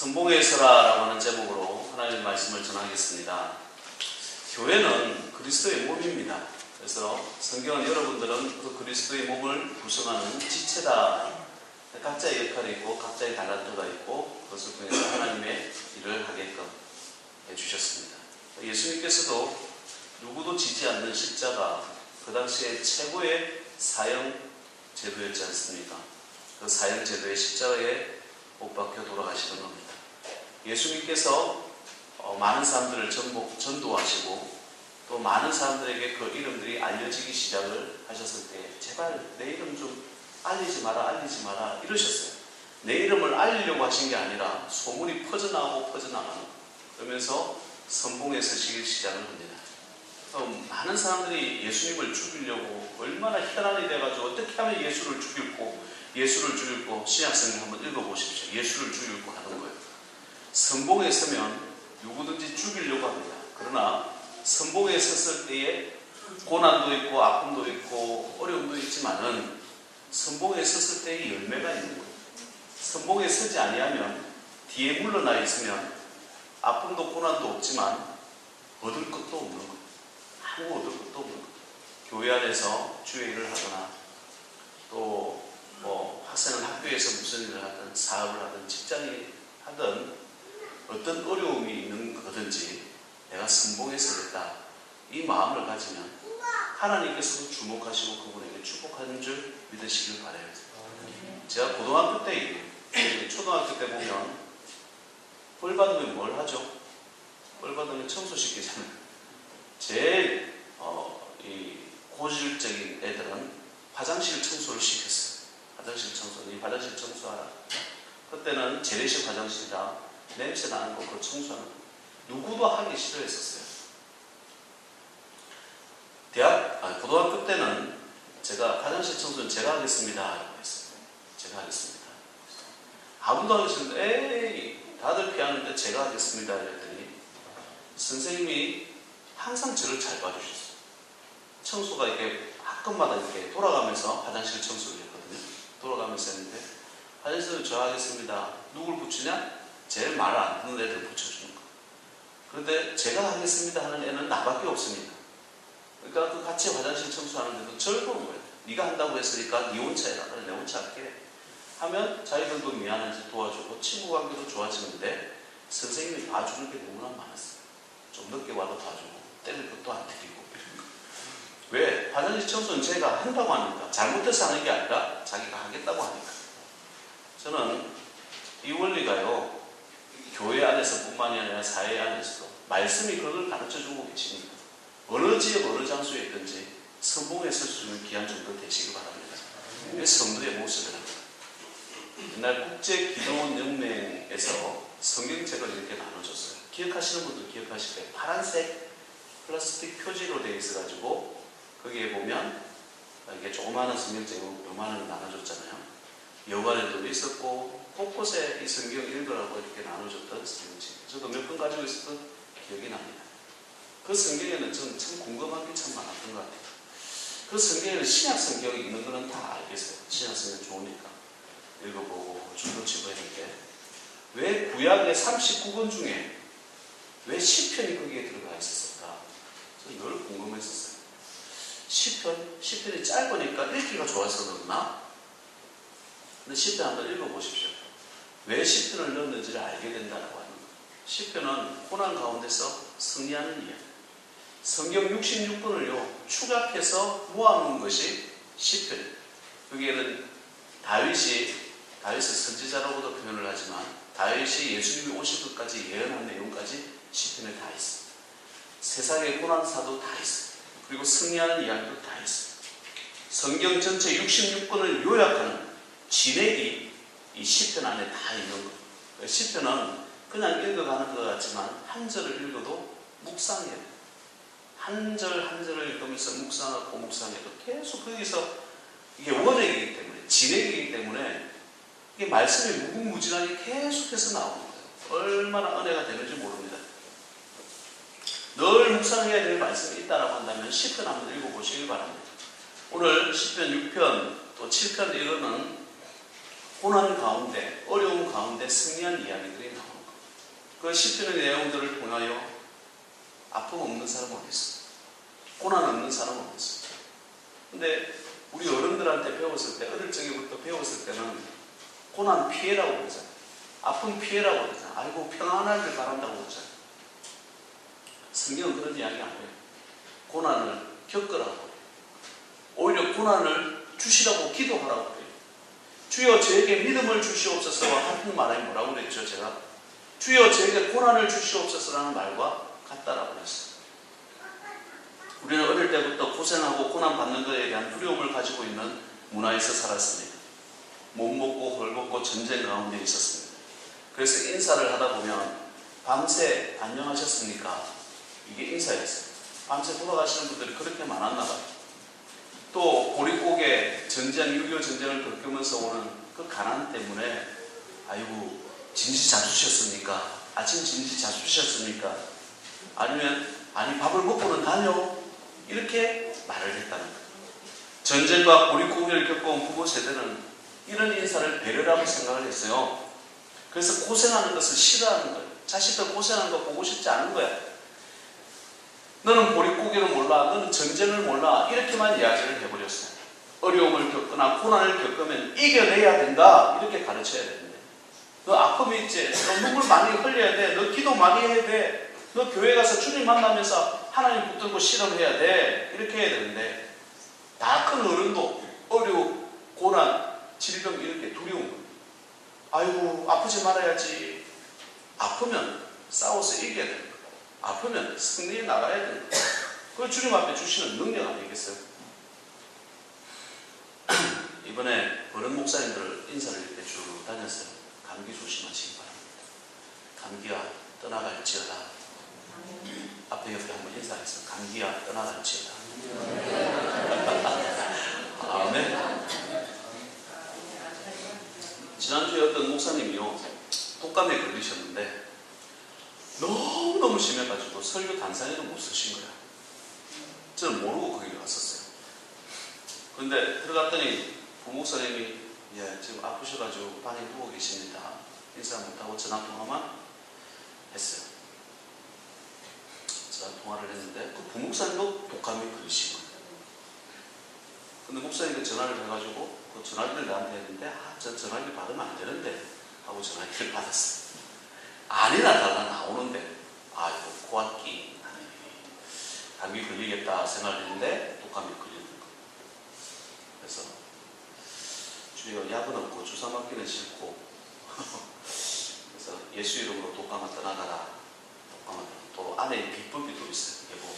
선봉에 서라라고 하는 제목으로 하나님의 말씀을 전하겠습니다. 교회는 그리스도의 몸입니다. 그래서 성경은 여러분들은 그 그리스도의 몸을 구성하는 지체다. 각자의 역할이 있고 각자의 달란트가 있고 그것을 통해서 하나님의 일을 하게끔 해주셨습니다. 예수님께서도 누구도 지지 않는 십자가, 그 당시에 최고의 사형 제도였지 않습니까? 그 사형 제도의 십자가에 못 박혀 돌아가시는 겁니다. 예수님께서 많은 사람들을 전도하시고 또 많은 사람들에게 그 이름들이 알려지기 시작을 하셨을 때 제발 내 이름 좀 알리지 마라 이러셨어요. 내 이름을 알리려고 하신 게 아니라 소문이 퍼져나가는 그러면서 선봉에 서시기 시작을 합니다. 많은 사람들이 예수님을 죽이려고 얼마나 혈안이 돼가지고 어떻게 하면 예수를 죽일고 신약성경 한번 읽어보십시오. 예수를 죽이려고 하는 거예요. 선봉에 서면 누구든지 죽이려고 합니다. 그러나 선봉에 섰을 때에 고난도 있고 아픔도 있고 어려움도 있지만은 선봉에 섰을 때의 열매가 있는 거예요. 선봉에 서지 아니하면 뒤에 물러나 있으면 아픔도 고난도 없지만 얻을 것도 없는 거예요. 아무 얻을 것도 없는 거예요. 교회 안에서 주의 일을 하거나 또 학생은 학교에서 무슨 일을 하든 사업을 하든 직장이 하든 어떤 어려움이 있는 거든지 내가 선봉에 서겠다 이 마음을 가지면 하나님께서도 주목하시고 그분에게 축복하는 줄 믿으시길 바라요. 제가 고등학교 때 초등학교 때 보면 벌 받으면 뭘 하죠? 벌 받으면 청소시키잖아요. 제일 고질적인 애들은 화장실 청소를 시켰어요. 화장실 청소하라. 그때는 재래식 화장실이라 냄새 나는 거 그걸 청소하는 거 누구도 하기 싫어했었어요. 고등학교 때는 제가 화장실 청소는 제가 하겠습니다 라고 했어요. 제가 하겠습니다. 아무도 하기 싫은데 에이 다들 피하는데 제가 하겠습니다 이랬더니 선생님이 항상 저를 잘 봐주셨어요. 청소가 이렇게 학급마다 이렇게 돌아가면서 화장실 청소를 했거든요. 돌아가면서 했는데 화장실을 저 하겠습니다. 누굴 붙이냐? 제일 말을 안 듣는 애들 붙여주는 거. 그런데 제가 하겠습니다 하는 애는 나밖에 없습니다. 그러니까 그 같이 화장실 청소하는데도 즐거운 거예요. 네가 한다고 했으니까 네 혼자 해라. 그래 내 혼자 할게. 하면 자기들도 미안한지 도와주고 친구 관계도 좋아지는데 선생님이 봐주는 게 너무나 많았어요. 좀 늦게 와도 봐주고 때릴 것도 안 때리고 왜? 화장실 청소는 제가 한다고 하니까 잘못해서 하는 게 아니라 자기가 하겠다고 하니까. 저는 이 원리가요 교회 안에서 뿐만이 아니라 사회 안에서도 말씀이 그걸 가르쳐주고 계십니다. 어느 지역 어느 장소에 있든지 선봉에 설 수 있는 귀한 정도 되시기 바랍니다. 이게 성도의 모습이랍니다. 옛날 국제기도원연맹에서 성경책을 이렇게 나눠줬어요. 기억하시는 분들 기억하실 거예요. 파란색 플라스틱 표지로 되어 있어가지고 거기에 보면 이게 조그마한 성경책이 요만한 거 나눠줬잖아요. 여관에도 있었고 곳곳에 이 성경 읽으라고 이렇게 나눠줬던 성경책. 저도 몇 번 가지고 있었던 기억이 납니다. 그 성경에는 저는 참 궁금한 게 참 많았던 것 같아요. 그 성경에는 신약 성경이 있는 거는 다 알겠어요. 신약 성경 좋으니까 읽어보고 줄도치고 했는데 왜 구약의 39권 중에 왜 시편이 거기에 들어가 있었을까? 저는 늘 궁금했었어요. 시편이 짧으니까 읽기가 좋아서 그렇나? 근데 시편 한번 읽어보십시오. 왜 시편을 넣었는지를 알게 된다고 하는 거예요. 시편은 고난 가운데서 승리하는 이야기. 성경 66권을요 축약해서 모아놓은 것이 시편이에요. 거기에는 다윗의 선지자라고도 표현을 하지만 다윗이 예수님이 오실 것까지 예언한 내용까지 시편에 다 있어요. 세상의 고난사도 다 있어요. 그리고 승리하는 이야기도 다 있어요. 성경 전체 66권을 요약하는 진액이 이 시편 안에 다 있는 거예요. 시편은 그냥 읽어가는 것 같지만 한 절을 읽어도 묵상해야 돼요. 한 절 한 절을 읽으면서 묵상해도 계속 거기서 이게 원액이기 때문에 진액이기 때문에 이게 말씀이 무궁무진하게 계속해서 나오는 거예요. 얼마나 은혜가 되는지 모릅니다. 늘 묵상해야 될 말씀이 있다라고 한다면 시편 한번 읽어보시길 바랍니다. 오늘 시편 6편 또 7편 이거는 고난 가운데 어려움 가운데 승리한 이야기들이 나옵니다. 그 시편의 내용들을 통하여 아픔 없는 사람은 어디 있어? 고난 없는 사람은 어디 있어? 근데 우리 어른들한테 배웠을 때, 어릴 적부터 배웠을 때는 고난 피해라고 그러잖아요. 아픔 피해라고 그러잖아요. 아이고 평안하길 바란다고 그러잖아요. 성경은 그런 이야기 안 해요. 고난을 겪으라고 해요. 오히려 고난을 주시라고 기도하라고 해요. 주여 저에게 믿음을 주시옵소서와 하필 말하면 뭐라고 그랬죠? 제가 주여 저에게 고난을 주시옵소서라는 말과 같다라고 그랬어요. 우리는 어릴 때부터 고생하고 고난받는 것에 대한 두려움을 가지고 있는 문화에서 살았습니다. 못 먹고 헐벗고 전쟁 가운데 있었습니다. 그래서 인사를 하다 보면 밤새 안녕하셨습니까? 이게 인사였어요. 밤새 돌아가시는 분들이 그렇게 많았나 봐요. 또 보릿고개 전쟁, 6.25 전쟁을 겪으면서 오는 그 가난 때문에 아이고 진지 잡수셨습니까? 아침 진지 잡수셨습니까? 아니면 아니 밥을 먹고는 다녀 이렇게 말을 했다는 거예요. 전쟁과 보릿고개를 겪어온 부모 세대는 이런 인사를 배려라고 생각을 했어요. 그래서 고생하는 것을 싫어하는 거예요. 자식들 고생하는 거 보고 싶지 않은 거야. 너는 보릿고개를 몰라, 너는 전쟁을 몰라, 이렇게만 이야기를 해버렸어요. 어려움을 겪거나 고난을 겪으면 이겨내야 된다, 이렇게 가르쳐야 되는데, 너 아픔이 있지, 너 눈물 많이 흘려야 돼, 너 기도 많이 해야 돼, 너 교회 가서 주님 만나면서 하나님 붙들고 실험해야 돼, 이렇게 해야 되는데, 다 큰 어른도 어려움, 고난, 질병 이렇게 두려운 거예요. 아이고 아프지 말아야지. 아프면 싸워서 이겨야 되는 거예요. 아프면 승리해 나가야 되는 거예요. 그걸 주님 앞에 주시는 능력 아니겠어요? 이번에 어른 목사님들 인사를 이렇게 쭉 다녔어요. 감기 조심하시기 바랍니다. 감기야 떠나갈지어다. 앞에 옆에 한번 인사했어요. 감기야 떠나갈지어다. 아멘. 지난주에 어떤 목사님이요, 독감에 걸리셨는데 너무너무 심해가지고 설교 단상에도 못 쓰신 거야. 저는 모르고 거기 갔었어요. 그런데 들어갔더니 부목사님이 지금 아프셔가지고 방에 누워 계십니다. 인사 못하고 전화통화만 했어요. 전화통화를 했는데 그 부목사님도 독감에 걸리신 거예요. 근데 목사님이 전화를 해가지고 그 전화기를 나한테 했는데 저 전화기 받으면 안 되는데 하고 전화기를 받았어요. 아니나 다르나 나오는데 이거 코악기 감기 걸리겠다 생각했는데 독감이 걸리는 거예요. 그래서 주여 약은 없고 주사 맞기는 싫고 그래서 예수 이름으로 독감아 떠나가라. 독감아 또 안에 비법이 또 있어요. 이게 뭐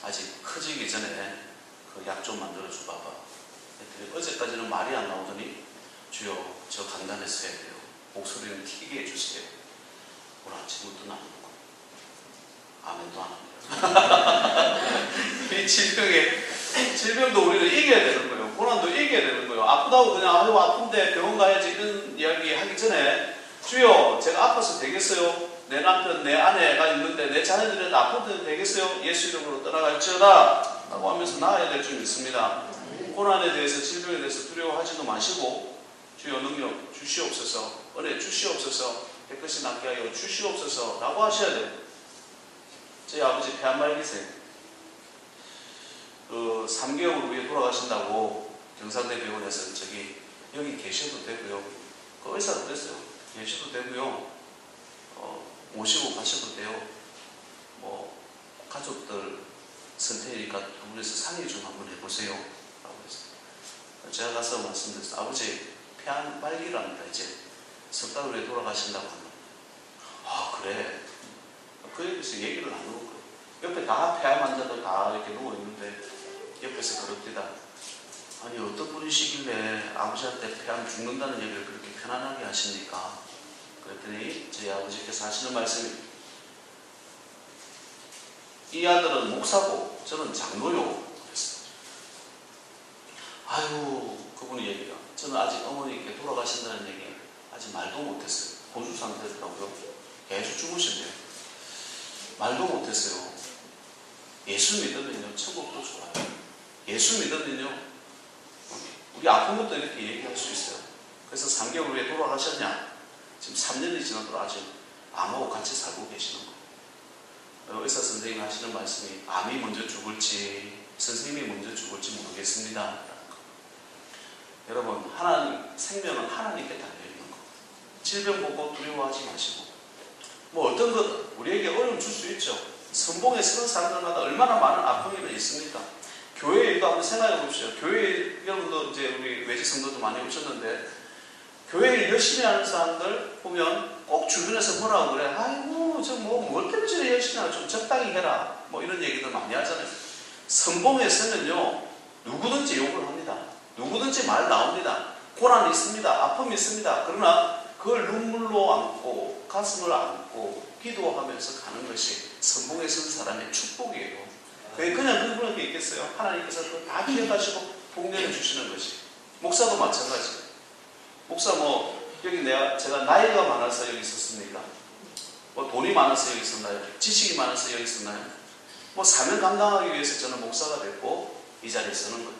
아직 커지기 전에 그 약 좀 만들어 줘봐봐. 어제까지는 말이 안 나오더니 주여 저 간단했어야 돼요. 목소리는 튀게 해주세요. 오늘 아침부터 나오는 거. 아멘도 안 합니다. 이 질병도 우리는 이겨야 되는 거예요. 고난도 이겨야 되는 거예요. 아프다고 그냥 아이고 아픈데 병원 가야지 이런 이야기 하기 전에 주여 제가 아파서 되겠어요? 내 남편 내 아내가 있는데 내 자녀들이 아픈데 되겠어요? 예수 이름으로 떠나갈지어다 라고 하면서 나아야 될 줄 믿습니다. 고난에 대해서 질병에 대해서 두려워하지도 마시고 주여 능력 주시옵소서, 은혜 주시옵소서, 깨끗이 낫게 하여 주시옵소서 라고 하셔야 돼요. 저희 아버지 폐암 말기세요. 3개월 후에 돌아가신다고 경상대 병원에서 여기 계셔도 되고요. 그 의사가 그랬어요. 계셔도 되고요. 모시고 가셔도 돼요. 뭐 가족들 선택이니까 두 분에서 상의 좀 한번 해보세요 라고 했어요. 제가 가서 말씀드렸어요. 아버지 폐암 말기랍니다. 이제 석 달 후에 돌아가신다고 합니다. 그래. 그 옆에서 얘기를 나누고 거예요. 옆에 다 폐암 환자들 다 이렇게 누워있는데 옆에서 그럽디다. 아니 어떤 분이시길래 아버지한테 폐암 죽는다는 얘기를 그렇게 편안하게 하십니까? 그랬더니 저희 아버지께서 하시는 말씀이 이 아들은 목사고 저는 장로요. 그랬어요. 아이고 그분이 얘기가 저는 아직 어머니께 돌아가신다는 얘기 아직 말도 못했어요. 고주 상태더라고요. 계속 주무신대요. 말도 못했어요. 예수 믿으면요 천국도 좋아요. 예수 믿으면요 우리 아픈 것도 이렇게 얘기할 수 있어요. 그래서 3개월 후에 돌아가셨냐? 지금 3년이 지나도록 암하고 같이 살고 계시는 거예요. 의사 선생님이 하시는 말씀이 암이 먼저 죽을지 선생님이 먼저 죽을지 모르겠습니다. 여러분, 생명은 하나님께 달려있는 거예요. 질병 보고 두려워하지 마시고, 뭐 어떤 것 우리에게 어려움 줄 수 있죠. 선봉에 서는 사람들마다 얼마나 많은 아픔이 있습니까? 교회 일도 한번 생각해 봅시다. 교회, 여러분도 이제 우리 외지 성도도 많이 오셨는데, 교회 일 열심히 하는 사람들 보면 꼭 주변에서 뭐라고 그래. 아이고, 뭘 때문에 저래 열심히 하나, 좀 적당히 해라. 뭐 이런 얘기들 많이 하잖아요. 선봉에 서면요, 누구든지 욕을 합니다. 누구든지 말 나옵니다. 고난이 있습니다. 아픔이 있습니다. 그러나 그걸 눈물로 안고 가슴을 안고 기도하면서 가는 것이 선봉에 선 사람의 축복이에요. 그냥 그분에게 있겠어요? 하나님께서 그걸 다 기억하시고 복내려 주시는 것이. 목사도 마찬가지예요. 목사 여기 제가 나이가 많아서 여기 있었습니까? 돈이 많아서 여기 있었나요? 지식이 많아서 여기 있었나요? 사명 감당하기 위해서 저는 목사가 됐고 이 자리에 서는 거예요.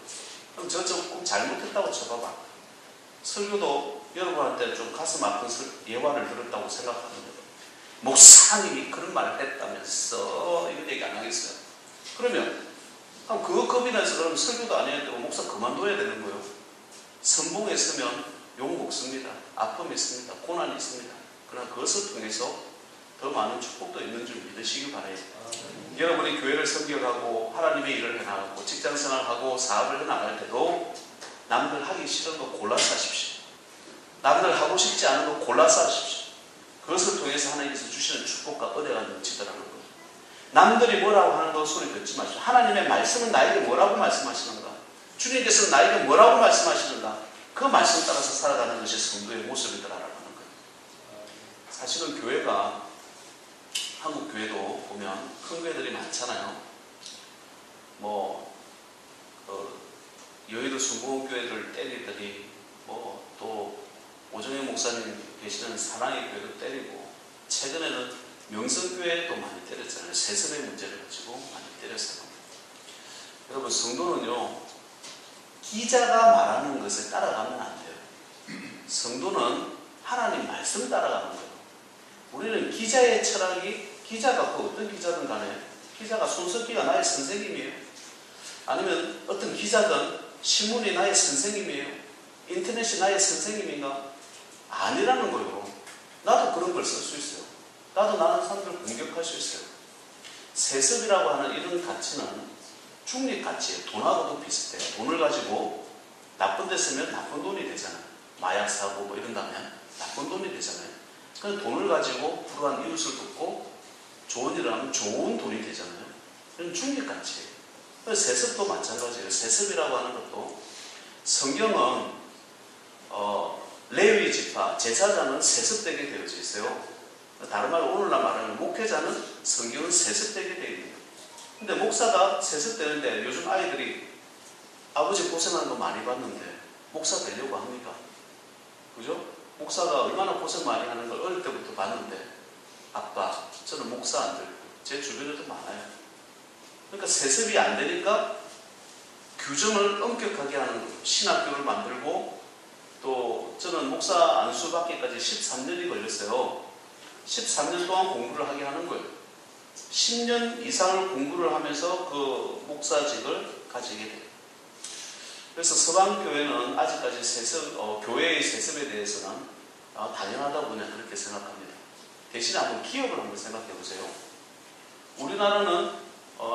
그럼 저 조금 잘못했다고 쳐봐봐. 설교도 여러분한테 좀 가슴 아픈 예화를 들었다고 생각하는 거예요. 목사님이 그런 말을 했다면서 이런 얘기 안 하겠어요? 그러면 그거 겁이 나서 그러면 설교도 안 해야 되고 목사 그만둬야 되는 거예요. 선봉에 서면 욕 먹습니다. 아픔이 있습니다. 고난이 있습니다. 그러나 그것을 통해서 더 많은 축복도 있는 줄 믿으시기 바라요. 여러분이 교회를 섬겨가고 하나님의 일을 해나가고 직장생활하고 사업을 해나갈 때도 남들 하기 싫은 거 골라서 하십시오. 남들 하고 싶지 않은 거 골라서 하십시오. 그것을 통해서 하나님께서 주시는 축복과 은혜가 넘치더라는 거예요. 남들이 뭐라고 하는 거 소리 듣지 마십시오. 하나님의 말씀은 나에게 뭐라고 말씀하시는가? 주님께서는 나에게 뭐라고 말씀하시는가? 그 말씀 따라서 살아가는 것이 성도의 모습이더라라는 거예요. 사실은 교회가 한국 교회도 보면 큰 교회들이 많잖아요. 여의도 순복음교회를 때리더니 또 오정현 목사님 계시는 사랑의 교회도 때리고 최근에는 명성교회도 많이 때렸잖아요. 세습의 문제를 가지고 많이 때렸어요. 여러분, 성도는요, 기자가 말하는 것을 따라가면 안 돼요. 성도는 하나님 말씀 따라가는 거예요. 우리는 기자의 철학이, 기자가 어떤 기자든 간에 기자가 손석기가 나의 선생님이에요. 아니면 어떤 기자든 신문이 나의 선생님이에요. 인터넷이 나의 선생님인가? 아니라는 거예요. 나도 그런 걸 쓸 수 있어요. 나도 나는 사람들을 공격할 수 있어요. 세습이라고 하는 이런 가치는 중립 가치예요. 돈하고도 비슷해요. 돈을 가지고 나쁜 데 쓰면 나쁜 돈이 되잖아요. 마약 사고 이런다면 나쁜 돈이 되잖아요. 그래서 돈을 가지고 불우한 이웃을 돕고 좋은 일을 하면 좋은 돈이 되잖아요. 이건 중립 가치예요. 세습도 마찬가지예요. 세습이라고 하는 것도 성경은 레위 지파, 제사장은 세습되게 되어져 있어요. 다른 말로 오늘날 말하면 목회자는 성경은 세습되게 되어 있는 거예요. 근데 목사가 세습되는데 요즘 아이들이 아버지 고생하는 거 많이 봤는데 목사 되려고 합니까? 그죠? 목사가 얼마나 고생 많이 하는 걸 어릴 때부터 봤는데 아빠, 저는 목사 안 되고 제 주변에도 많아요. 그러니까 세습이 안 되니까 규정을 엄격하게 하는 거예요. 신학교를 만들고 또 저는 목사 안수 받기까지 13년이 걸렸어요. 13년 동안 공부를 하게 하는 거예요. 10년 이상을 공부를 하면서 그 목사직을 가지게 돼요. 그래서 서방교회는 아직까지 교회의 세습에 대해서는 당연하다고 그냥 그렇게 생각합니다. 대신에 한번 기업을 한번 생각해 보세요. 우리나라는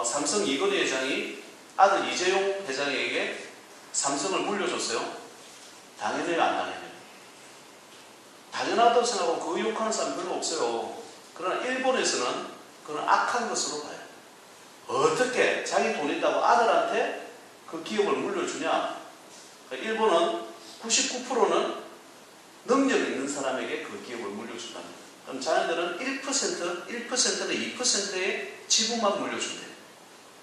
삼성 이건희 회장이 아들 이재용 회장에게 삼성을 물려줬어요. 당연해요, 안 당연해요? 당연하다고 생각하고 그 욕하는 사람 별로 없어요. 그러나 일본에서는 그건 악한 것으로 봐요. 어떻게 자기 돈 있다고 아들한테 그 기업을 물려주냐? 일본은 99%는 능력 있는 사람에게 그 기업을 물려준답니다. 그럼 자녀들은 1%는 2%의 지분만 물려준대요.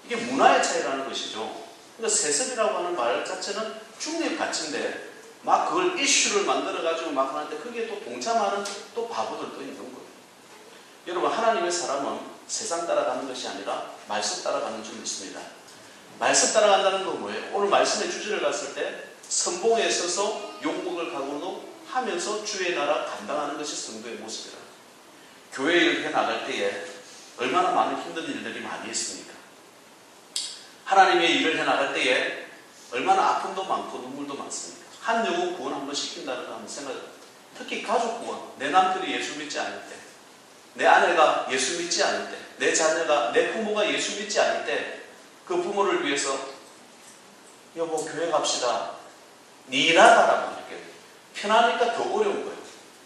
이게 문화의 차이라는 것이죠. 그러니까 세습이라고 하는 말 자체는 중립 가치인데 막 그걸 이슈를 만들어가지고 막 하는데 그게 또 동참하는 또 바보들도 있는 거예요. 여러분, 하나님의 사람은 세상 따라가는 것이 아니라 말씀 따라가는 줄 믿습니다. 말씀 따라간다는 건 뭐예요? 오늘 말씀의 주제를 봤을 때 선봉에 서서 욕먹을 각오도 하면서 주의 나라 감당하는 것이 성도의 모습이라. 교회 일을 해나갈 때에 얼마나 많은 힘든 일들이 많이 있습니까? 하나님의 일을 해나갈 때에 얼마나 아픔도 많고 눈물도 많습니까? 한 영혼 구원 한번 시킨다는 거 한번 생각해요. 특히 가족 구원, 내 남편이 예수 믿지 않을 때, 내 아내가 예수 믿지 않을 때, 내 자녀가, 내 부모가 예수 믿지 않을 때 그 부모를 위해서 여보 교회 갑시다. 니나가라고 이렇게 편하니까 더 어려운 거예요.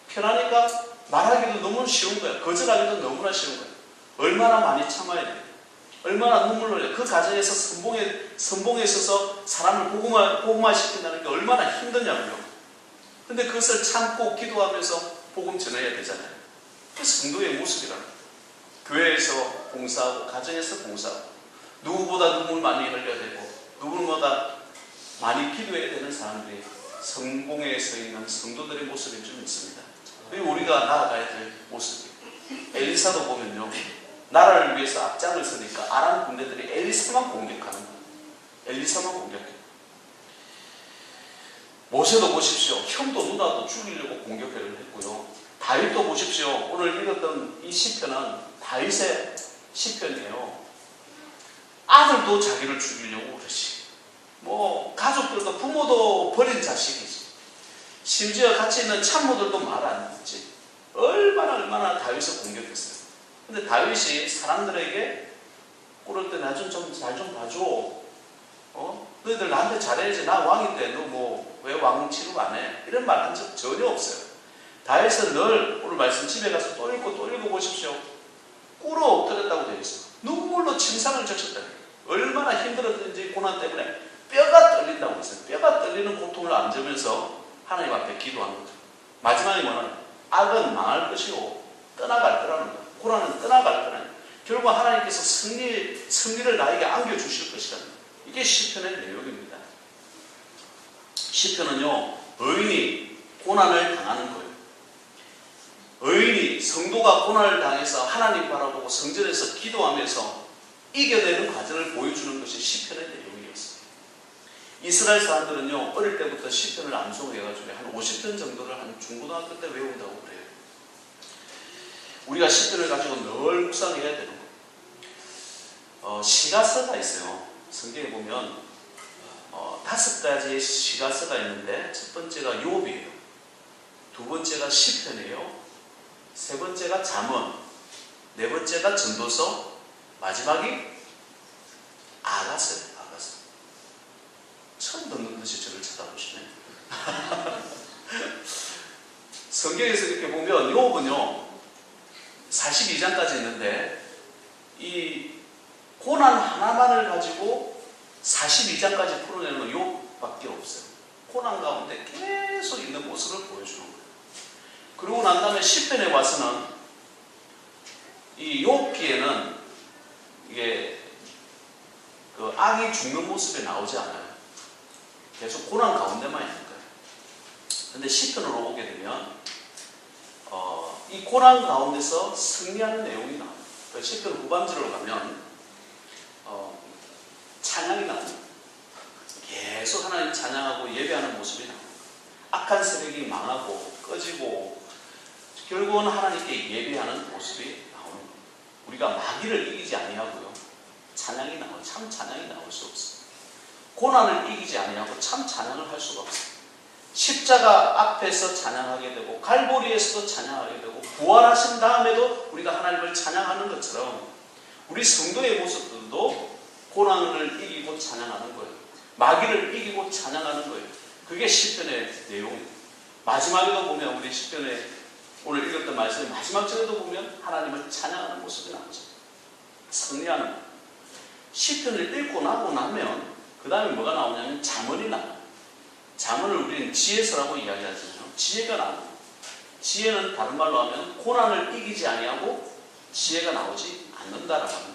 편하니까 말하기도 너무 쉬운 거예요. 거절하기도 너무나 쉬운 거예요. 얼마나 많이 참아야 돼요. 얼마나 눈물 흘려요. 그 가정에서 선봉에 서서 사람을 복음화시킨다는 게 얼마나 힘드냐고요. 근데 그것을 참고 기도하면서 복음 전해야 되잖아요. 그게 성도의 모습이라는 거예요. 교회에서 봉사하고 가정에서 봉사하고 누구보다 눈물 많이 흘려야 되고 누구보다 많이 기도해야 되는 사람들이 성공에 서 있는 성도들의 모습이 좀 있습니다. 그게 우리가 나아가야 될 모습이에요. 엘리사도 보면요. 나라를 위해서 앞장을 서니까 아람 군대들이 엘리사만 공격하는 거예요. 엘리사만 공격해요. 모세도 보십시오. 형도 누나도 죽이려고 공격을 했고요. 다윗도 보십시오. 오늘 읽었던 이 시편은 다윗의 시편이에요. 아들도 자기를 죽이려고 그러지. 가족들도 부모도 버린 자식이지. 심지어 같이 있는 참모들도 말 안 듣지. 얼마나 다윗을 공격했어요. 근데 다윗이 사람들에게 그럴 때 나 좀 잘 좀 봐줘. 너희들 나한테 잘해야지. 나 왕인데 너 왜 왕 취급 안 해? 이런 말 한 적 전혀 없어요. 다윗은 늘 오늘 말씀 집에 가서 또 읽고 보십시오. 꿇어 엎드렸다고 되어 있어요. 눈물로 침상을 적셨다. 얼마나 힘들었든지 고난 때문에 뼈가 떨린다고 했어요. 뼈가 떨리는 고통을 안으면서 하나님 앞에 기도하는 거죠. 마지막에 뭐냐면 악은 망할 것이고 떠나갈 거라는 거예요. 고난은 떠나갈 거라는 거예요. 결국 하나님께서 승리를 나에게 안겨주실 것이라는 거예요. 이게 시편의 내용입니다. 시편은요, 의인이 고난을 당하는 거예요. 의인이 성도가 고난을 당해서 하나님 바라보고 성전에서 기도하면서 이겨내는 과정을 보여주는 것이 시편의 내용이었어요. 이스라엘 사람들은요, 어릴 때부터 시편을 암송해가지고 한 50편 정도를 한 중고등학교 때 외운다고 그래요. 우리가 시편을 가지고 늘 묵상해야 되는 거예요. 시가서가 있어요. 성경에 보면 5가지의 시가서가 있는데 첫 번째가 욥이에요. 두 번째가 시편이에요. 세 번째가 잠언, 네 번째가 전도서, 마지막이 아가서예요. 아가서. 처음 듣는 듯이 저를 쳐다보시네. 성경에서 이렇게 보면 욥은요 42장까지 있는데 이 고난 하나만을 가지고 42장까지 풀어내는 욥밖에 없어요. 고난 가운데 계속 있는 모습을 보여주는 거예요. 그러고 난 다음에 시편에 와서는 이 욥기에는 이게 그 악이 죽는 모습이 나오지 않아요. 계속 고난 가운데만 있는 거예요. 근데 시편으로 오게 되면 이 고난 가운데서 승리하는 내용이 나와요. 시편 후반절로 가면 찬양이 나옵니다. 계속 하나님 찬양하고 예배하는 모습이 나옵니다. 악한 세력이 망하고 꺼지고 결국은 하나님께 예배하는 모습이 나오는 거예요. 우리가 마귀를 이기지 아니하고요. 찬양이 나와요. 참 찬양이 나올 수 없어요. 고난을 이기지 아니하고 참 찬양을 할 수가 없어요. 십자가 앞에서 찬양하게 되고 갈보리에서도 찬양하게 되고 부활하신 다음에도 우리가 하나님을 찬양하는 것처럼 우리 성도의 모습들도 고난을 이기고 찬양하는 거예요. 마귀를 이기고 찬양하는 거예요. 그게 시편의 내용이에요. 마지막에도 보면 우리 시편에 오늘 읽었던 말씀의 마지막 절에도 보면 하나님을 찬양하는 모습이 나오죠. 승리하는 거예요. 시편을 읽고 나고 나면 그 다음에 뭐가 나오냐면 잠언이 나와요. 잠언을 우리는 지혜서라고 이야기하잖아요. 지혜가 나옵니다. 지혜는 다른 말로 하면 고난을 이기지 아니하고 지혜가 나오지 않는다라고 합니다.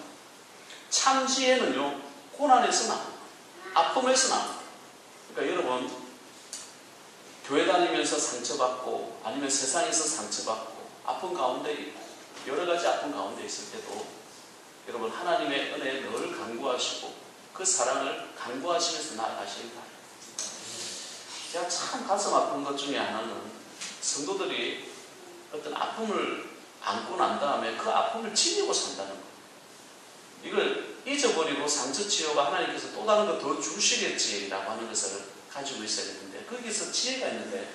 참 지혜는요 고난에서 나옵니다. 아픔에서 나옵니다. 그러니까 여러분 교회 다니면서 상처받고 아니면 세상에서 상처받고 아픈 가운데 있고 여러 가지 아픈 가운데 있을 때도 여러분 하나님의 은혜에 늘 간구하시고 그 사랑을 간구하시면서 나아가시기 바랍니다. 제가 참 가슴 아픈 것 중에 하나는 성도들이 어떤 아픔을 안고 난 다음에 그 아픔을 지니고 산다는 거예요. 이걸 잊어버리고 상처 치유가 하나님께서 또 다른 거 더 주시겠지라고 하는 것을 가지고 있어야 되는데, 거기서 지혜가 있는데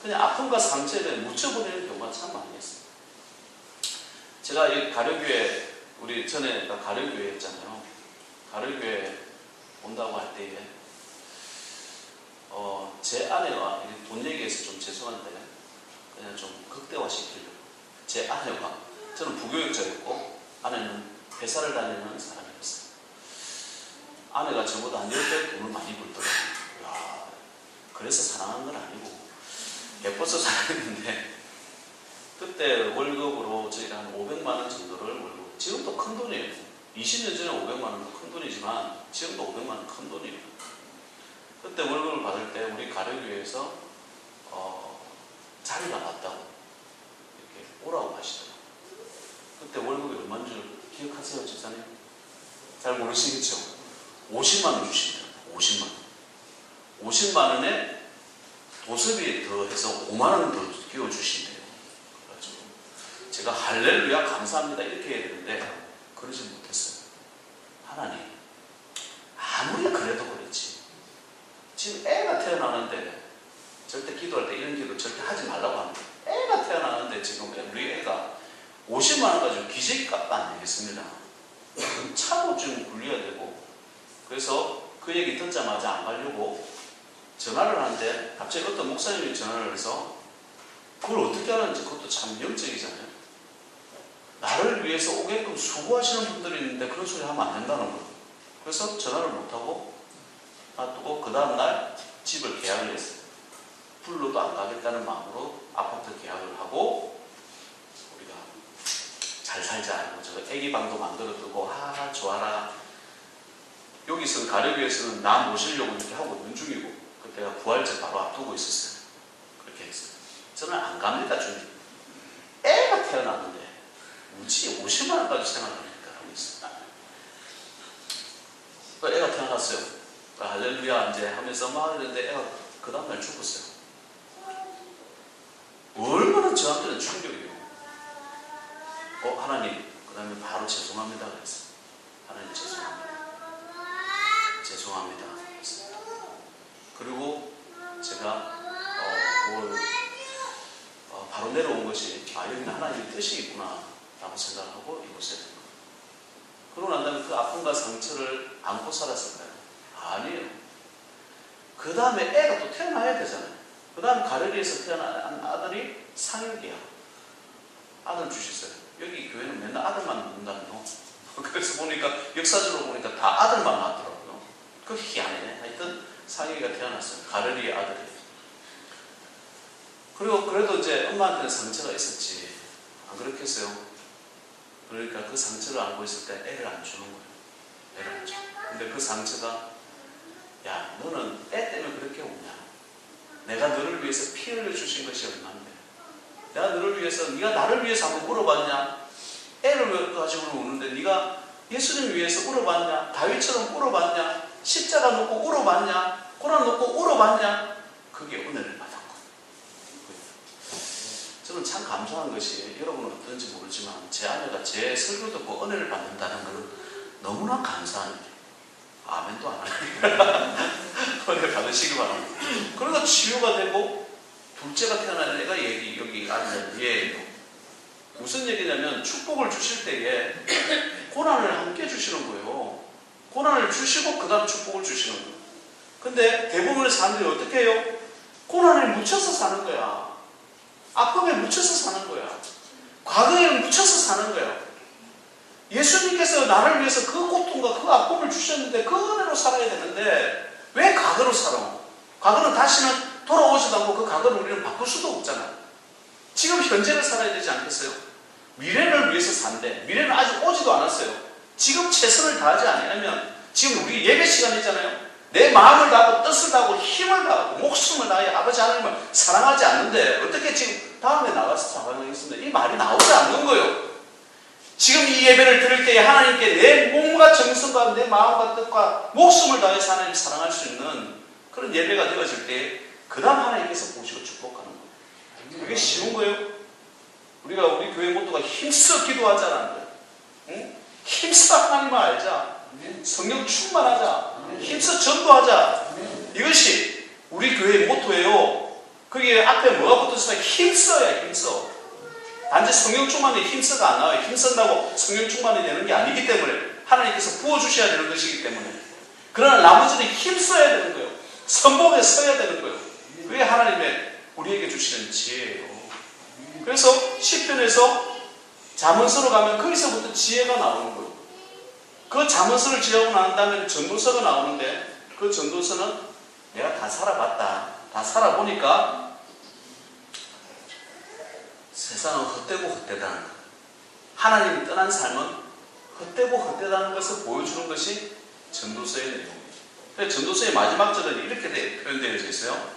그냥 아픔과 상처에 대해 묻혀버리는 경우가 참 많이 있어요. 제가 이 가려교회, 우리 전에 가려교회였잖아요. 가려교회 온다고 할 때에 제 아내가 돈 얘기해서 좀 죄송한데 그냥 좀 극대화시키려고, 제 아내가, 저는 부교육자였고 아내는 회사를 다니는 사람이었어요. 아내가 저보다 한 10배 돈을 많이 벌더라고요. 야, 그래서 사랑한 건 아니고 예뻐서 사랑했는데, 그때 월급으로 저희가 한 500만 원 정도를 월급, 지금도 큰 돈이에요. 20년 전에 500만 원도 큰 돈이지만 지금도 500만 원 큰 돈이에요. 그때 월급을 받을 때 우리 가려교회에서 자리가 났다고 이렇게 오라고 하시더라고요. 그때 월급이 얼마인 줄 기억하세요, 집사님? 잘 모르시겠죠? 50만 원 주신다. 50만 원. 50만 원에 도서비에 더해서 5만 원 더 끼워주신대요. 그래가지고 제가 할렐루야 감사합니다 이렇게 해야 되는데 그러지 못했어요. 하나님, 아무리 그래도 그렇지, 지금 애가 태어나는데, 절대 기도할 때 이런 기도 절대 하지 말라고 합니다. 애가 태어나는데 지금 우리 애가 50만 원 가지고 기저귀값도 안 내겠습니다. 차도 좀 굴려야 되고, 그래서 그 얘기 듣자마자 안 가려고 전화를 하는데 갑자기 어떤 목사님이 전화를 해서, 그걸 어떻게 하는지 그것도 참 영적이잖아요. 나를 위해서 오게끔 수고하시는 분들이 있는데 그런 소리 하면 안 된다는 거예요. 그래서 전화를 못하고 놔두고 그 다음날 집을 계약을 했어요. 불로도 안 가겠다는 마음으로 아파트 계약을 하고, 우리가 잘 살자, 저 애기 방도 만들어두고 하하 좋아라. 여기서 가려교에서는 나 모시려고 이렇게 하고 있는 중이고, 그때가 부활절 바로 앞두고 있었어요. 그렇게 했어요. 저는 안 갑니다, 주님. 애가 태어났는데 무지 50만 원까지 생각하니까 하고 있어요. 애가 태어났어요. 할렐루야 이제 하면서 막 이랬는데 애가 그 다음날 죽었어요. 얼마나 저한테는 충격이에요. 하나님, 그 다음에 바로 죄송합니다 그랬어요. 하나님 죄송합니다. 죄송합니다. 그리고 제가 바로 내려온 것이, 여기는 하나님의 뜻이 있구나 라고 생각하고 이곳에 된 거예요. 그러고 난 다음에 그 아픔과 상처를 안고 살았을까요? 아니에요. 그 다음에 애가 또 태어나야 되잖아요. 그 다음 가려리에서 태어난 아들이 상혁이야. 아들 주셨어요. 여기 교회는 맨날 아들만 낳는다며. 그래서 보니까 역사적으로 보니까 다 아들만 낳더라고요. 그 희한해. 하여튼 상혁이가 태어났어요. 가려리의 아들이. 그리고 그래도 이제 엄마한테는 상처가 있었지. 안 그렇겠어요? 그러니까 그 상처를 안고 있을 때 애를 안 주는 거예요. 애를 안 줘. 근데 그 상처가, 야, 너는 애 때문에 그렇게 우냐? 내가 너를 위해서 피 흘려 주신 것이 얼마인데? 내가 너를 위해서, 네가 나를 위해서 한번 울어봤냐? 애를 가지고 우는데 네가 예수님 위해서 울어봤냐? 다윗처럼 울어봤냐? 십자가 놓고 울어봤냐? 고난 놓고 울어봤냐? 그게 은혜를 받은 거예요. 저는 참 감사한 것이, 여러분은 어떤지 모르지만 제 아내가 제 설교 듣고 은혜를 받는다는 것은 너무나 감사한 일이에요. 아멘도 안 하네요. 은혜 받으시기 바랍니다. 그러다 치유가 되고 둘째가 태어난 애가 여기 앉는 얘예요. 무슨 얘기냐면, 축복을 주실 때에 고난을 함께 주시는 거예요. 고난을 주시고 그 다음 축복을 주시는 거예요. 근데 대부분의 사람들이 어떻게 해요? 고난에 묻혀서 사는 거야. 아픔에 묻혀서 사는 거야. 과거에 묻혀서 사는 거야. 예수님께서 나를 위해서 그 고통과 그 아픔을 주셨는데 그 은혜로 살아야 되는데 왜 과거로 살아? 과거는 다시는 돌아오지도 않고 그 과거를 우리는 바꿀 수도 없잖아. 지금 현재를 살아야 되지 않겠어요? 미래를 위해서 산대. 미래는 아직 오지도 않았어요. 지금 최선을 다하지 않으면, 지금 우리 예배 시간이잖아요. 내 마음을 다하고 뜻을 다하고 힘을 다하고 목숨을 다해 아버지 하나님을 사랑하지 않는데 어떻게 지금 다음에 나가서 사랑하겠습니다. 이 말이 나오지 않는 거예요. 지금 이 예배를 들을 때에 하나님께 내 몸과 정성과 내 마음과 뜻과 목숨을 다해서 하나님 사랑할 수 있는 그런 예배가 되어질 때 그 다음 하나님께서 보시고 축복하는 거예요. 그게 쉬운 거예요. 우리 교회 모토가 힘써 기도하자라는 거예요. 응? 힘써 하나님을 알자. 성령 충만하자. 힘써 전도하자. 이것이 우리 교회의 모토예요. 거기에 앞에 뭐가 붙어있어요? 힘써야 힘써. 단지 성령 충만이 힘써가 안 나와요. 힘쓴다고 성령 충만이 되는 게 아니기 때문에 하나님께서 부어주셔야 되는 것이기 때문에. 그러나 나머지는 힘써야 되는 거예요. 선봉에 서야 되는 거예요. 그게 하나님의 우리에게 주시는 지혜예요. 그래서 시편에서 잠언서로 가면 거기서부터 지혜가 나오는 거예요. 그 잠언서를 지하고 난 다음에 전도서가 나오는데 그 전도서는 내가 다 살아봤다. 다 살아보니까 세상은 헛되고 헛되다는 것. 하나님이 떠난 삶은 헛되고 헛되다는 것을 보여주는 것이 전도서의 내용입니다. 전도서의 마지막 절은 이렇게 표현되어져 있어요.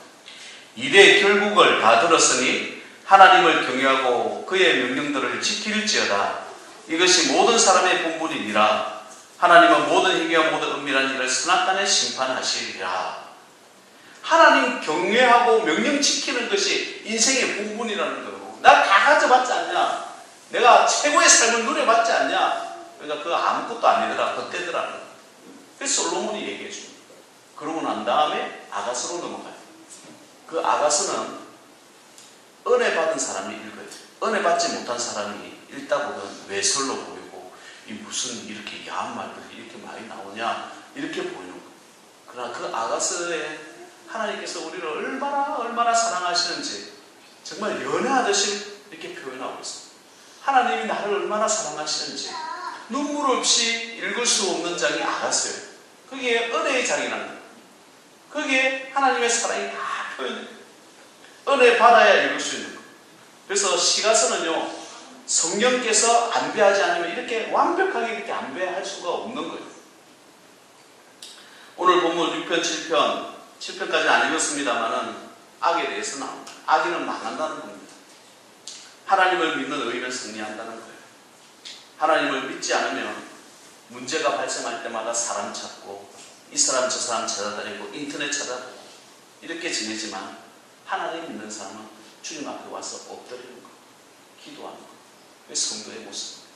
이래 결국을 다 들었으니 하나님을 경외하고 그의 명령들을 지킬지어다. 이것이 모든 사람의 본분이니라. 하나님은 모든 행위와 모든 은밀한 일을 선악간에 심판하시리라. 하나님 경외하고 명령 지키는 것이 인생의 본분이라는 거예요. 나 다 가져봤지 않냐? 내가 최고의 삶을 누려봤지 않냐? 그러니까 그거 아무것도 아니더라. 헛되더라는 거예요. 그래서 솔로몬이 얘기해 줍니다. 그러고 난 다음에 아가서로 넘어가요. 그 아가서는 은혜 받은 사람이 읽어요. 은혜 받지 못한 사람이 읽다 보면 외설로 보이고 이 무슨 이렇게 야한 말들이 이렇게 많이 나오냐 이렇게 보이는 거예요. 그러나 그 아가서에 하나님께서 우리를 얼마나 사랑하시는지 정말 연애하듯이 이렇게 표현하고 있습니다. 하나님이 나를 얼마나 사랑하시는지 눈물 없이 읽을 수 없는 장이 아가서예요. 거기에 은혜의 장이라는 거예요. 거기에 하나님의 사랑이 다 표현돼요. 은혜 받아야 읽을 수 있는 거예요. 그래서 시가서는요, 성령께서 안배하지 않으면 이렇게 완벽하게 이렇게 안배할 수가 없는 거예요. 오늘 본문 6편, 7편까지는 안 읽었습니다만은 악에 대해서 나옵니다. 악인은 망한다는 겁니다. 하나님을 믿는 의인은 승리한다는 거예요. 하나님을 믿지 않으면 문제가 발생할 때마다 사람 찾고 이 사람 저 사람 찾아다니고 인터넷 찾아보고 이렇게 지내지만 하나님 믿는 사람은 주님 앞에 와서 엎드리는 거, 기도하는 거. 그게 성도의 모습입니다.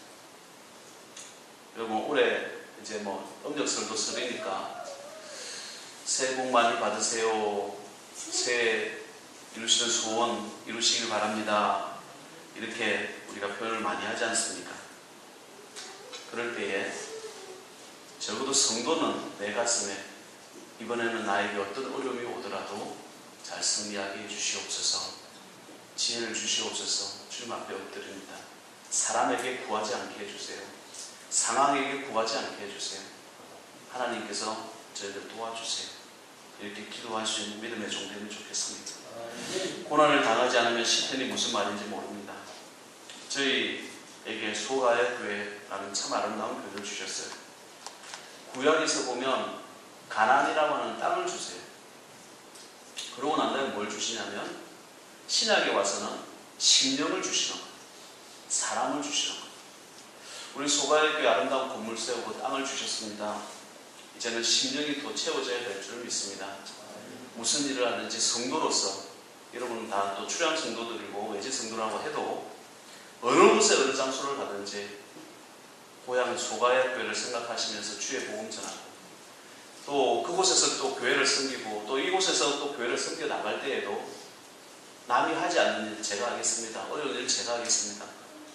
여러분 올해 이제 음력설도 설이니까 새해 복 많이 받으세요. 새해 이루시는 소원 이루시길 바랍니다. 이렇게 우리가 표현을 많이 하지 않습니까? 그럴 때에 적어도 성도는 내 가슴에 이번에는 나에게 어떤 어려움이 오더라도 잘 승리하게 해주시옵소서, 지혜를 주시옵소서 주님 앞에 엎드립니다. 사람에게 구하지 않게 해주세요. 상황에게 구하지 않게 해주세요. 하나님께서 저희들 도와주세요. 이렇게 기도할 수 있는 믿음의 종되면 좋겠습니다. 고난을 당하지 않으면 시편이 무슨 말인지 모릅니다. 저희에게 소가의 교회라는 참 아름다운 교회를 주셨어요. 구약에서 보면 가나안이라고 하는 땅을 주세요. 그러고 난 다음에 뭘 주시냐면 신약에 와서는 심령을 주시는 거예요. 사람을 주시는 거예요. 우리 소가의 교회 아름다운 건물 세우고 땅을 주셨습니다. 이제는 심령이 더 채워져야 될 줄 믿습니다. 무슨 일을 하든지 성도로서 여러분 다 또 출향 성도들이고 외지 성도라고 해도 어느 곳에 어느 장소를 가든지 고향 소가의 교회를 생각하시면서 주의 복음 전하고 또 그곳에서 또 교회를 섬기고 또 이곳에서 또 교회를 섬겨 나갈 때에도 남이 하지 않는 일 제가 하겠습니다. 어려운 일 제가 하겠습니다.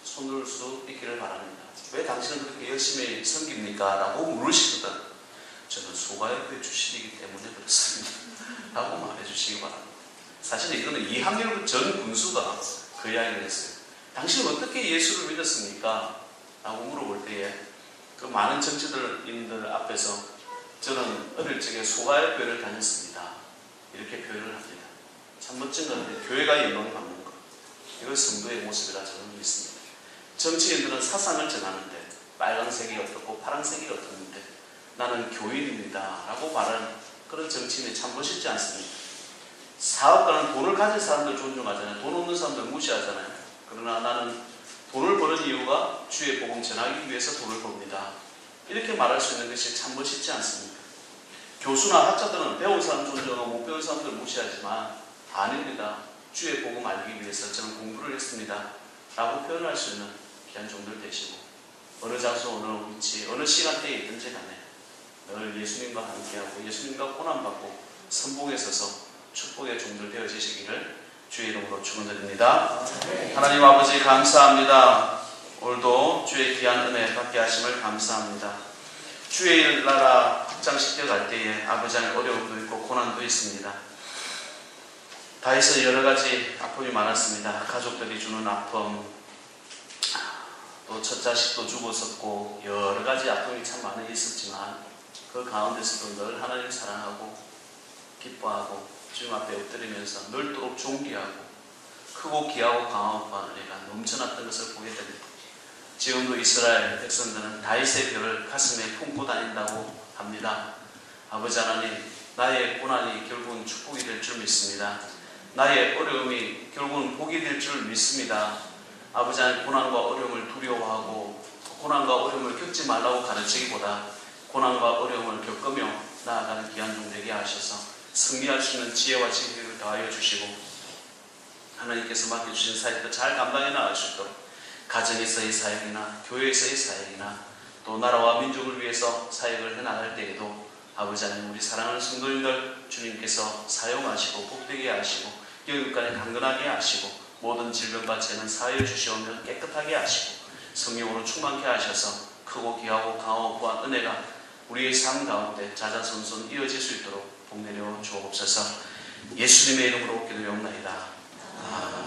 손들 수 있기를 바랍니다. 왜 당신은 그렇게 열심히 섬깁니까? 라고 물으시거든. 저는 소가의 교회 출신이기 때문에 그렇습니다. 라고 말해주시기 바랍니다. 사실 이거는 이항렬 전 군수가 그 이야기를 했어요. 당신은 어떻게 예수를 믿었습니까? 라고 물어볼 때에 그 많은 정치인들 앞에서 저는 어릴 적에 소가의 교회를 다녔습니다. 이렇게 표현을 합니다. 참 멋진 건데 교회가 영광을 받는 것. 이걸 성도의 모습이라 저는 믿습니다. 정치인들은 사상을 전하는데 빨간색이 어떻고 파란색이 어떻는데 나는 교인입니다. 라고 말하는 그런 정치인이 참 멋있지 않습니까? 사업가는 돈을 가진 사람들 존중하잖아요. 돈 없는 사람들 무시하잖아요. 그러나 나는 돈을 버는 이유가 주의 복음 전하기 위해서 돈을 법니다. 이렇게 말할 수 있는 것이 참 멋있지 않습니까? 교수나 학자들은 배운 사람 존중하고 못 배운 사람들 무시하지만 아닙니다. 주의 복음 알기 위해서 저는 공부를 했습니다. 라고 표현할 수 있는 귀한 종들 되시고, 어느 장소, 어느 위치, 어느 시간대에 있든지 간에 늘 예수님과 함께하고 예수님과 고난받고 선봉에 서서 축복의 종들 되어지시기를 주의 이름으로 축원드립니다. 하나님 아버지 감사합니다. 오늘도 주의 귀한 은혜 받게 하심을 감사합니다. 주의 나라 확장시켜 갈 때에 아버지 안에 어려움도 있고 고난도 있습니다. 다해서 여러 가지 아픔이 많았습니다. 가족들이 주는 아픔, 또 첫 자식도 죽었었고 여러 가지 아픔이 참 많이 있었지만 그 가운데서도 늘 하나님 사랑하고 기뻐하고 주님 앞에 엎드리면서 늘도록 존귀하고 크고 귀하고 강하고 은혜가 넘쳐났던 것을 보게 됩니다. 지금도 이스라엘 백성들은 다윗의 벼를 가슴에 품고 다닌다고 합니다. 아버지 하나님, 나의 고난이 결국은 축복이 될 줄 믿습니다. 나의 어려움이 결국은 복이 될 줄 믿습니다. 아버지 하나님, 고난과 어려움을 두려워하고 고난과 어려움을 겪지 말라고 가르치기보다 고난과 어려움을 겪으며 나아가는 귀한 종 되게 하셔서 승리할 수 있는 지혜와 지혜를 더하여 주시고 하나님께서 맡겨주신 사역도 잘 감당해 나갈 수 있도록 가정에서의 사역이나 교회에서의 사역이나 또 나라와 민족을 위해서 사역을 해나갈 때에도 아버지 하나님, 우리 사랑하는 성도님들 주님께서 사용하시고 복되게 하시고 영육간에 강건하게 하시고 모든 질병과 재는 사하여 주시오며 깨끗하게 하시고 성령으로 충만케 하셔서 크고 귀하고 강하고 구한 은혜가 우리의 삶 가운데 자자손손 이어질 수 있도록 복내려 주옵소서. 예수님의 이름으로 기도하옵나이다. 아멘.